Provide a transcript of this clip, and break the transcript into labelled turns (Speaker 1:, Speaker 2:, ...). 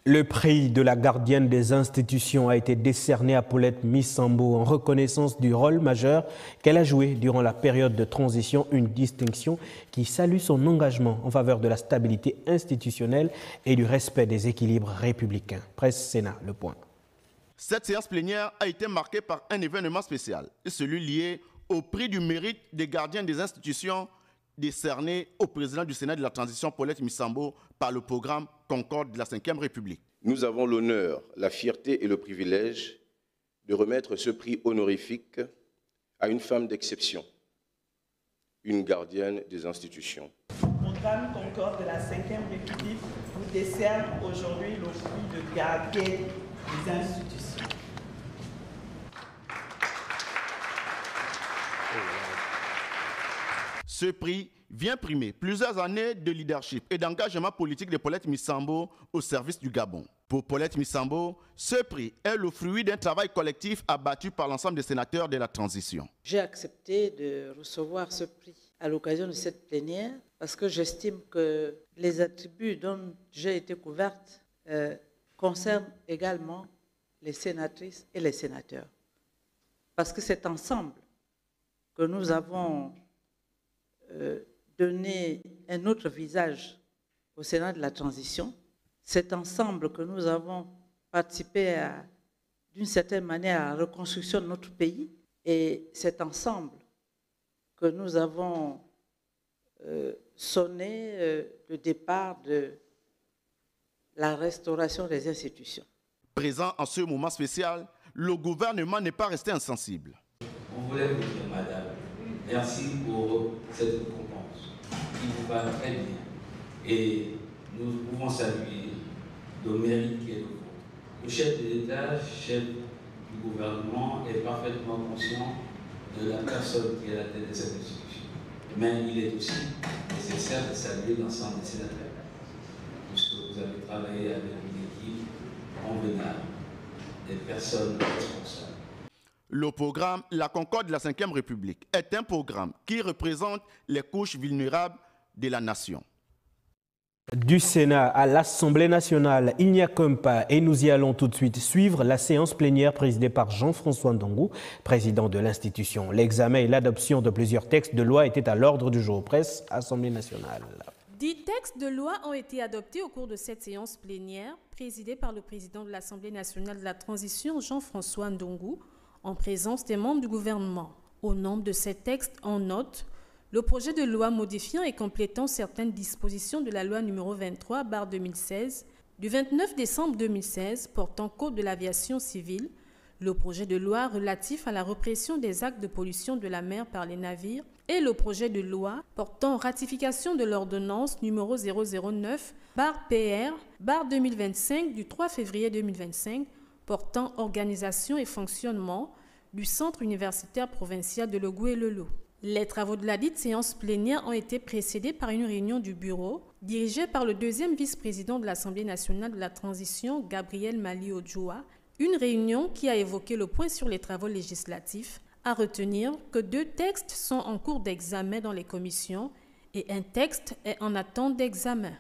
Speaker 1: Le prix de la gardienne des institutions a été décerné à Paulette Misambo en reconnaissance du rôle majeur qu'elle a joué durant la période de transition, une distinction qui salue son engagement en faveur de la stabilité institutionnelle et du respect des équilibres républicains. Presse Sénat, le point.
Speaker 2: Cette séance plénière a été marquée par un événement spécial, celui lié au prix du mérite des gardiens des institutions décerné au président du Sénat de la transition, Paulette Misambo, par le programme Concorde de la Ve République.
Speaker 3: Nous avons l'honneur, la fierté et le privilège de remettre ce prix honorifique à une femme d'exception, une gardienne des institutions.
Speaker 4: Le programme Concorde de la Ve République vous décerne aujourd'hui le prix de gardienne des institutions.
Speaker 2: Ce prix vient primer plusieurs années de leadership et d'engagement politique de Paulette Misambo au service du Gabon. Pour Paulette Misambo, ce prix est le fruit d'un travail collectif abattu par l'ensemble des sénateurs de la transition.
Speaker 5: J'ai accepté de recevoir ce prix à l'occasion de cette plénière parce que j'estime que les attributs dont j'ai été couverte concernent également les sénatrices et les sénateurs. Parce que c'est ensemble que nous avons donné un autre visage au Sénat de la transition. C'est ensemble que nous avons participé d'une certaine manière à la reconstruction de notre pays et c'est ensemble que nous avons sonné le départ de la restauration des institutions.
Speaker 2: Présent en ce moment spécial, le gouvernement n'est pas resté insensible.
Speaker 6: On voulait vous dire, madame, merci pour cette récompense qui vous va très bien. Et nous pouvons saluer le mérite qui est le vôtre. Le chef de l'État, chef du gouvernement, est parfaitement conscient de la personne qui est à la tête de cette institution. Mais il est aussi nécessaire de saluer l'ensemble des sénateurs, puisque vous avez travaillé avec une équipe convenable, des personnes responsables.
Speaker 2: Le programme La Concorde de la Ve République est un programme qui représente les couches vulnérables de la nation.
Speaker 1: Du Sénat à l'Assemblée nationale, il n'y a comme pas, et nous y allons tout de suite suivre la séance plénière présidée par Jean-François Ndongou, président de l'institution. L'examen et l'adoption de plusieurs textes de loi étaient à l'ordre du jour. Presse, Assemblée nationale.
Speaker 7: 10 textes de loi ont été adoptés au cours de cette séance plénière présidée par le président de l'Assemblée nationale de la transition, Jean-François Ndongou, en présence des membres du gouvernement. Au nombre de ces textes, on note le projet de loi modifiant et complétant certaines dispositions de la loi numéro 23/2016 du 29 décembre 2016 portant code de l'aviation civile, le projet de loi relatif à la répression des actes de pollution de la mer par les navires et le projet de loi portant ratification de l'ordonnance numéro 009/PR/2025 du 3 février 2025 portant organisation et fonctionnement du Centre universitaire provincial de Logou-et-Lelo. Les travaux de la dite séance plénière ont été précédés par une réunion du bureau dirigée par le deuxième vice-président de l'Assemblée nationale de la transition, Gabriel Mali-Odjoa, une réunion qui a évoqué le point sur les travaux législatifs. À retenir que 2 textes sont en cours d'examen dans les commissions et un texte est en attente d'examen.